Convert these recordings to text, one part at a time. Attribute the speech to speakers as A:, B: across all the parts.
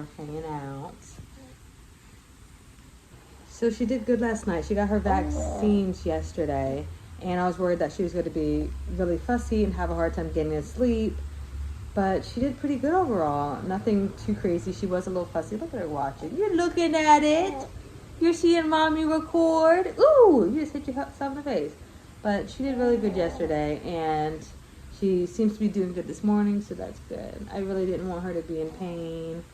A: are hanging out. So she did good last night. She got her vaccines yesterday, and I was worried that she was going to be really fussy and have a hard time getting to sleep. But she did pretty good overall. Nothing too crazy. She was a little fussy. Look at her watching. You're looking at it. You're seeing mommy record. Ooh, you just hit yourself in the face. But she did really good yesterday, and she seems to be doing good this morning, so that's good. I really didn't want her to be in pain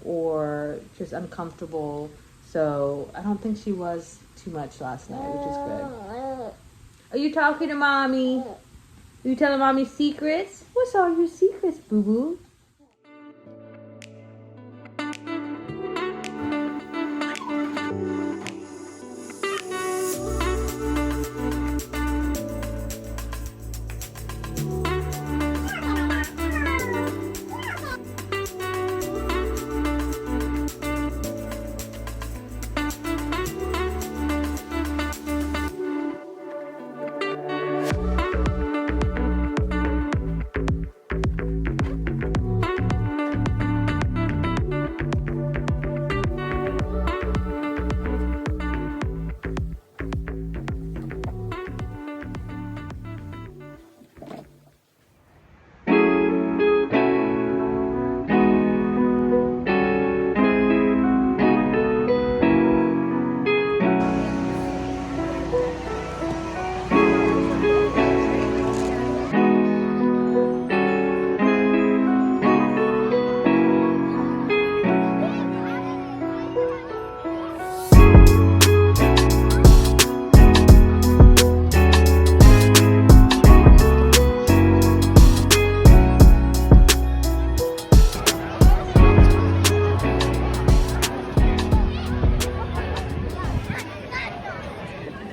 A: or just uncomfortable, so I don't think she was too much last night, which is good. Are you talking to mommy? Are you telling mommy secrets? What's all your secrets, boo-boo?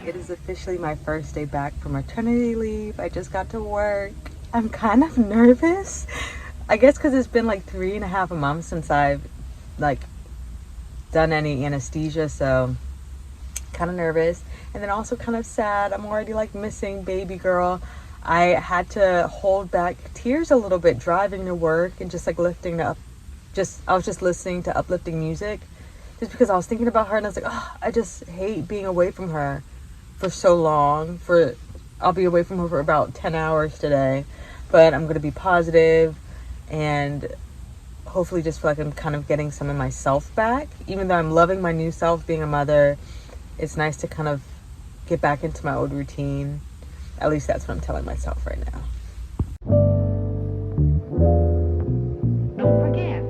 A: It is officially my first day back from maternity leave. I just got to work. I'm kind of nervous. I guess because it's been like 3.5 months since I've done any anesthesia, so kind of nervous. And then also kind of sad. I'm already missing baby girl. I had to hold back tears a little bit driving to work and just lifting up. I was just listening to uplifting music just because I was thinking about her, and I was like, oh, I just hate being away from her for so long. I'll be away from her for about 10 hours today, but I'm going to be positive and hopefully just feel like I'm kind of getting some of myself back. Even though I'm loving my new self being a mother, it's nice to kind of get back into my old routine. At least that's what I'm telling myself right now.
B: Don't forget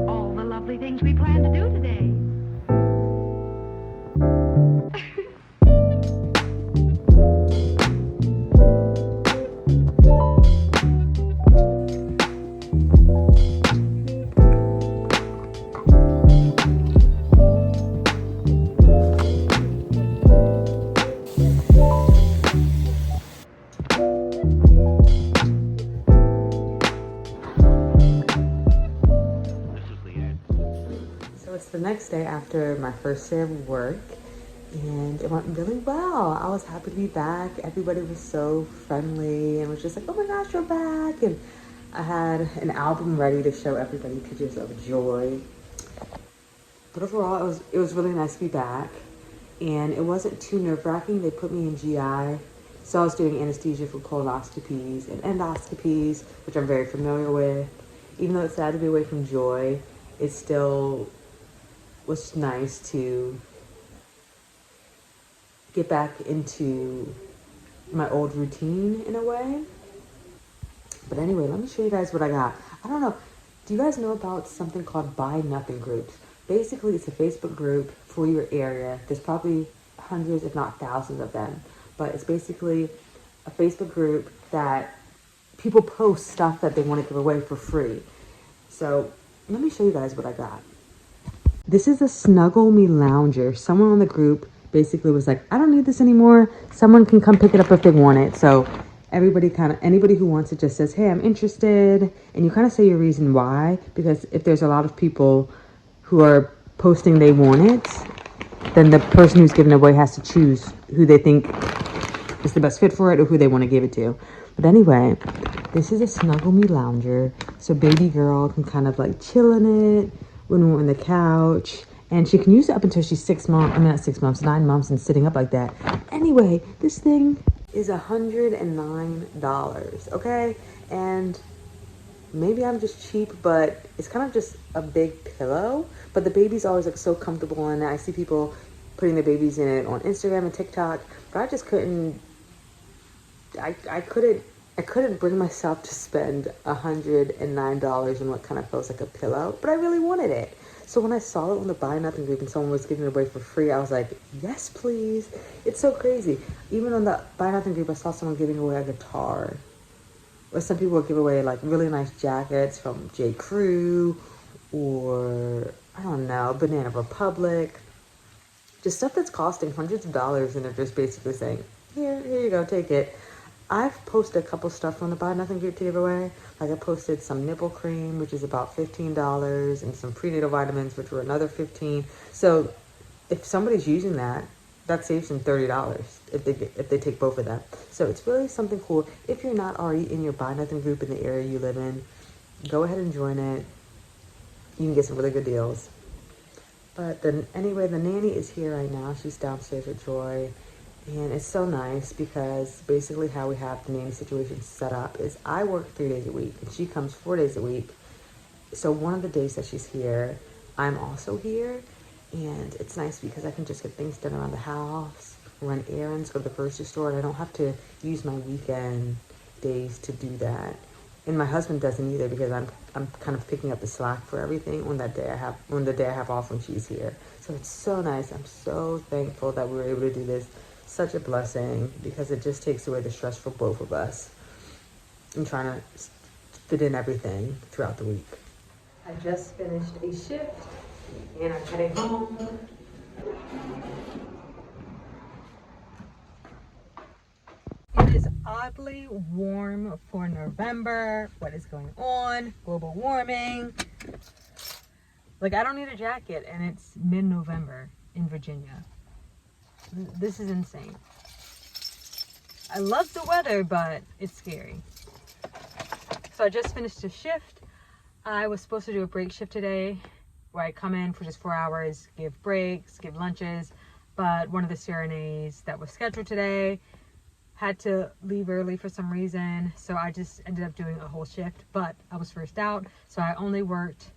B: all the lovely things we plan to do today.
A: It's the next day after my first day of work, and it went really well. I was happy to be back. Everybody was so friendly and was just like, oh my gosh, you're back. And I had an album ready to show everybody pictures of Joy. But overall, it was really nice to be back, and it wasn't too nerve-wracking. They put me in GI, so I was doing anesthesia for colonoscopies and endoscopies, which I'm very familiar with. Even though it's sad to be away from Joy, it still was nice to get back into my old routine in a way. But anyway, let me show you guys what I got. I don't know, do you guys know about something called Buy Nothing groups? Basically, it's a Facebook group for your area. There's probably hundreds, if not thousands of them. But it's basically a Facebook group that people post stuff that they want to give away for free. So let me show you guys what I got. This is a Snuggle Me Lounger. Someone on the group basically was like, I don't need this anymore. Someone can come pick it up if they want it. So anybody who wants it just says, hey, I'm interested. And you kind of say your reason why, because if there's a lot of people who are posting they want it, then the person who's giving it away has to choose who they think is the best fit for it or who they want to give it to. But anyway, this is a Snuggle Me lounger. So baby girl can kind of like chill in it when we're on the couch. And she can use it up until she's 6 months. I mean, not 6 months, 9 months and sitting up like that. Anyway, this thing is $109, okay? And maybe I'm just cheap, but it's kind of just a big pillow. But the baby's always like so comfortable in it. I see people putting their babies in it on Instagram and TikTok, but I just couldn't. I couldn't bring myself to spend $109 on what kind of feels like a pillow, but I really wanted it. So when I saw it on the Buy Nothing group and someone was giving it away for free, I was like, yes, please. It's so crazy. Even on the Buy Nothing group, I saw someone giving away a guitar. Or some people would give away like really nice jackets from J. Crew or, I don't know, Banana Republic. Just stuff that's costing hundreds of dollars and they're just basically saying, here you go, take it. I've posted a couple stuff on the Buy Nothing group to give away. Like I posted some nipple cream, which is about $15, and some prenatal vitamins, which were another $15. So if somebody's using that, that saves them $30 if they take both of them. So it's really something cool. If you're not already in your Buy Nothing group in the area you live in, go ahead and join it. You can get some really good deals. But then anyway, the nanny is here right now. She's downstairs with Joy. And it's so nice because basically how we have the nanny situation set up is I work 3 days a week and she comes 4 days a week. So one of the days that she's here, I'm also here. And it's nice because I can just get things done around the house, run errands, go to the grocery store, and I don't have to use my weekend days to do that. And my husband doesn't either because I'm kind of picking up the slack for everything on the day I have off when she's here. So it's so nice. I'm so thankful that we were able to do this. Such a blessing because it just takes away the stress for both of us and trying to fit in everything throughout the week. I just finished a shift and I'm heading home. It is oddly warm for November. What is going on? Global warming. Like I don't need a jacket and it's mid-November in Virginia. This is insane. I love the weather, but it's scary. So I just finished a shift. I was supposed to do a break shift today where I come in for just 4 hours, give breaks, give lunches, but one of the CRNAs that was scheduled today had to leave early for some reason. So I just ended up doing a whole shift, but I was first out. So I only worked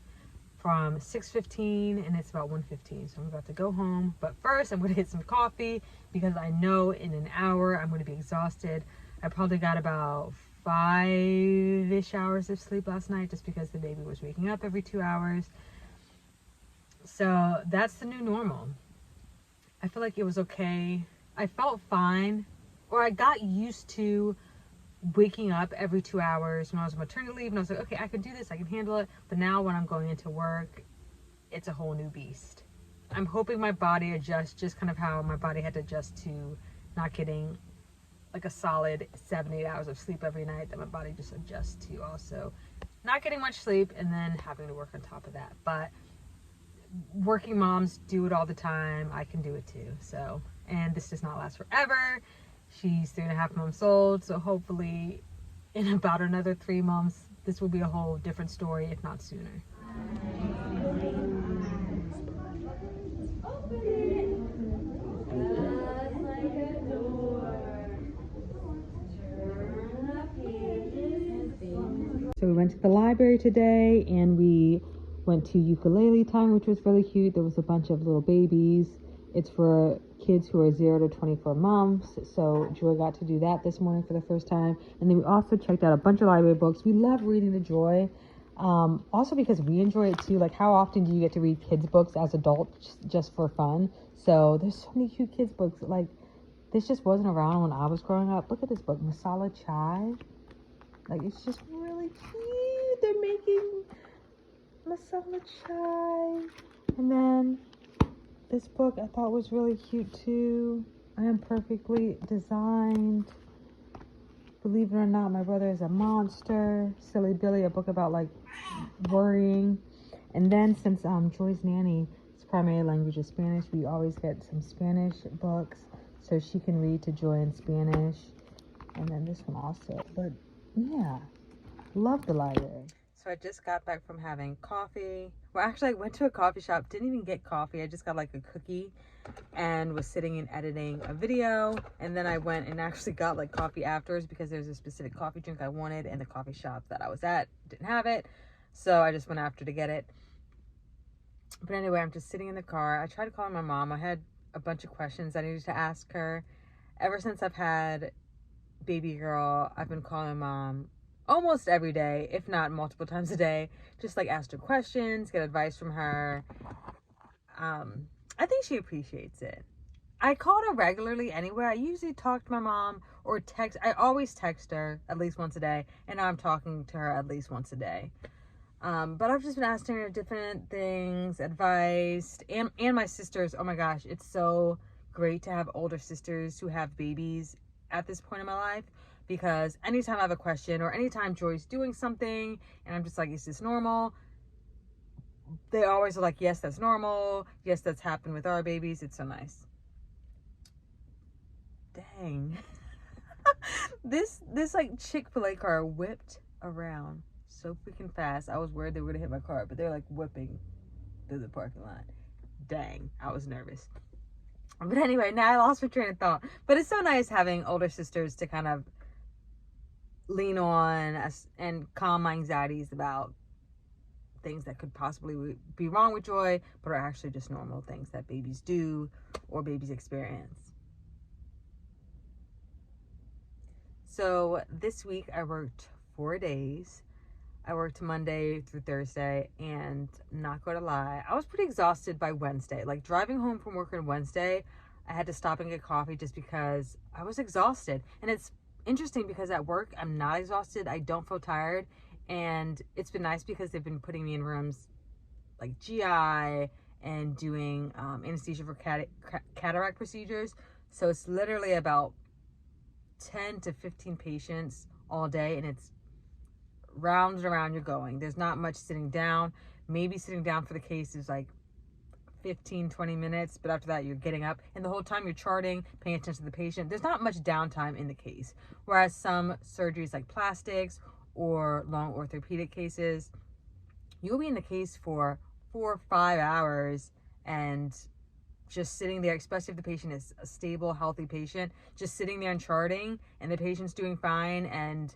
A: from 6:15 and it's about 1:15, so I'm about to go home. But first I'm going to get some coffee because I know in an hour I'm going to be exhausted. I probably got about 5-ish hours of sleep last night just because the baby was waking up every 2 hours. So that's the new normal. I feel like it was okay. I felt fine, or I got used to waking up every 2 hours when I was on maternity leave, and I was like, okay, I can do this, I can handle it. But now when I'm going into work, it's a whole new beast. I'm hoping my body adjusts just kind of how my body had to adjust to not getting like a solid 7-8 hours of sleep every night, that my body just adjusts to also not getting much sleep and then having to work on top of that. But working moms do it all the time. I can do it too. So, and this does not last forever. She's 3.5 months old, so hopefully in about another 3 months, this will be a whole different story, if not sooner. So we went to the library today and we went to ukulele time, which was really cute. There was a bunch of little babies. It's for kids who are 0 to 24 months. So Joy got to do that this morning for the first time. And then we also checked out a bunch of library books. We love reading to Joy. Also because we enjoy it too. Like, how often do you get to read kids books as adults just for fun? So there's so many cute kids books. Like, this just wasn't around when I was growing up. Look at this book, Masala Chai. Like, it's just really cute. They're making masala chai. And then this book I thought was really cute too. I Am Perfectly Designed. Believe it or not, my brother is a monster. Silly Billy, a book about like worrying. And then since Joy's nanny's primary language is Spanish, we always get some Spanish books so she can read to Joy in Spanish. And then this one also. But yeah, love the library. So I just got back from having coffee. Well, actually, I went to a coffee shop, didn't even get coffee. I just got like a cookie and was sitting and editing a video. And then I went and actually got like coffee afterwards because there's a specific coffee drink I wanted and the coffee shop that I was at didn't have it. So I just went after to get it. But anyway, I'm just sitting in the car. I tried calling my mom. I had a bunch of questions I needed to ask her. Ever since I've had baby girl, I've been calling mom almost every day, if not multiple times a day, just like ask her questions, get advice from her. I think she appreciates it. I call her regularly anyway. I usually talk to my mom or text. I always text her at least once a day, and now I'm talking to her at least once a day. But I've just been asking her different things, advice, and my sisters. Oh my gosh, it's so great to have older sisters who have babies at this point in my life, because anytime I have a question or anytime Joy's doing something and I'm just like, is this normal? They always are like, yes, that's normal. Yes, that's happened with our babies. It's so nice. Dang. This like Chick-fil-A car whipped around so freaking fast. I was worried they were gonna hit my car, but they're like whipping through the parking lot. Dang, I was nervous. But anyway, now I lost my train of thought. But it's so nice having older sisters to kind of lean on and calm my anxieties about things that could possibly be wrong with Joy, but are actually just normal things that babies do or babies experience. So this week I worked 4 days. I worked Monday through Thursday, and not gonna lie, I was pretty exhausted by Wednesday. Like driving home from work on Wednesday, I had to stop and get coffee just because I was exhausted. And it's interesting because at work, I'm not exhausted. I don't feel tired. And it's been nice because they've been putting me in rooms like GI and doing anesthesia for cataract procedures. So it's literally about 10 to 15 patients all day, and it's rounds around you're going. There's not much sitting down. Maybe sitting down for the case is like 15-20 minutes, but after that you're getting up, and the whole time you're charting, paying attention to the patient. There's not much downtime in the case, whereas some surgeries like plastics or long orthopedic cases, you'll be in the case for 4 or 5 hours and just sitting there, especially if the patient is a stable, healthy patient, just sitting there and charting, and the patient's doing fine. And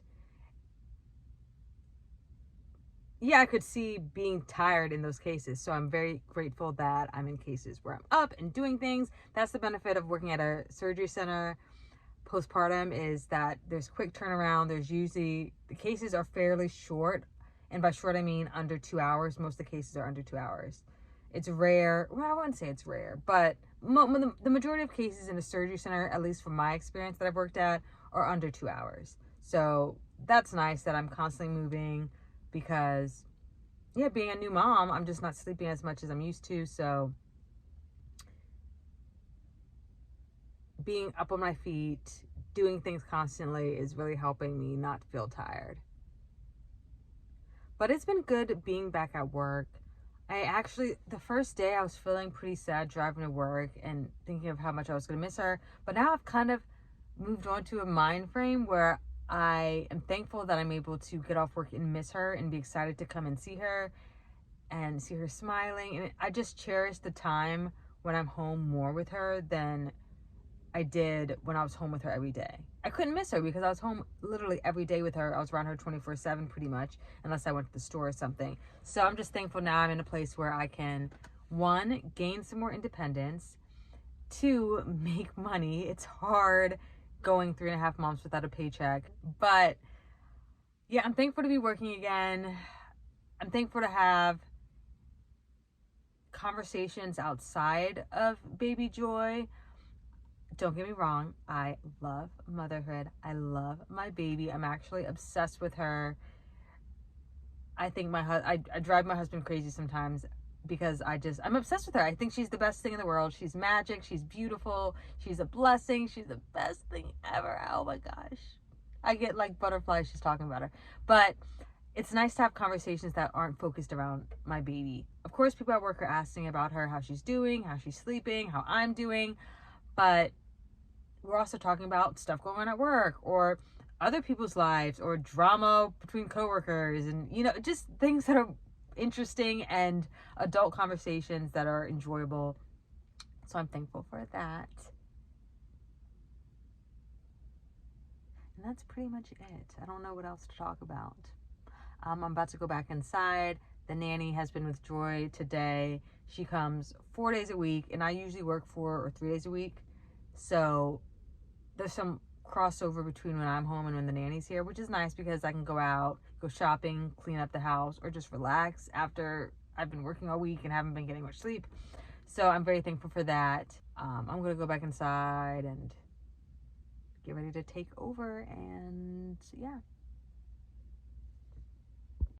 A: yeah, I could see being tired in those cases. So I'm very grateful that I'm in cases where I'm up and doing things. That's the benefit of working at a surgery center postpartum, is that there's quick turnaround. There's usually, the cases are fairly short. And by short, I mean under 2 hours. Most of the cases are under 2 hours. It's rare. Well, I wouldn't say it's rare, but the majority of cases in a surgery center, at least from my experience that I've worked at, are under 2 hours. So that's nice that I'm constantly moving, because yeah, being a new mom, I'm just not sleeping as much as I'm used to. So being up on my feet, doing things constantly is really helping me not feel tired. But it's been good being back at work. I actually, the first day I was feeling pretty sad driving to work and thinking of how much I was going to miss her. But now I've kind of moved on to a mind frame where I am thankful that I'm able to get off work and miss her and be excited to come and see her smiling. And I just cherish the time when I'm home more with her than I did when I was home with her every day. I couldn't miss her because I was home literally every day with her. I was around her 24/7 pretty much, unless I went to the store or something. So I'm just thankful now I'm in a place where I can, 1, gain some more independence, 2, make money. It's hard going 3.5 months without a paycheck. But yeah, I'm thankful to be working again. I'm thankful to have conversations outside of baby Joy. Don't get me wrong, I love motherhood. I love my baby. I'm actually obsessed with her. I think I drive my husband crazy sometimes because I'm obsessed with her. I think she's the best thing in the world. She's magic. She's beautiful. She's a blessing. She's the best thing ever. Oh my gosh. I get like butterflies just talking about her. But it's nice to have conversations that aren't focused around my baby. Of course, people at work are asking about her, how she's doing, how she's sleeping, how I'm doing. But we're also talking about stuff going on at work or other people's lives or drama between coworkers and, you know, just things that are interesting and adult conversations that are enjoyable. So I'm thankful for that. And that's pretty much it. I don't know what else to talk about. I'm about to go back inside. The nanny has been with Joy today. She comes 4 days a week, and I usually work 4 or 3 days a week. So there's some crossover between when I'm home and when the nanny's here, which is nice because I can go out, go shopping, clean up the house, or just relax after I've been working all week and haven't been getting much sleep. So I'm very thankful for that. I'm going to go back inside and get ready to take over, and yeah.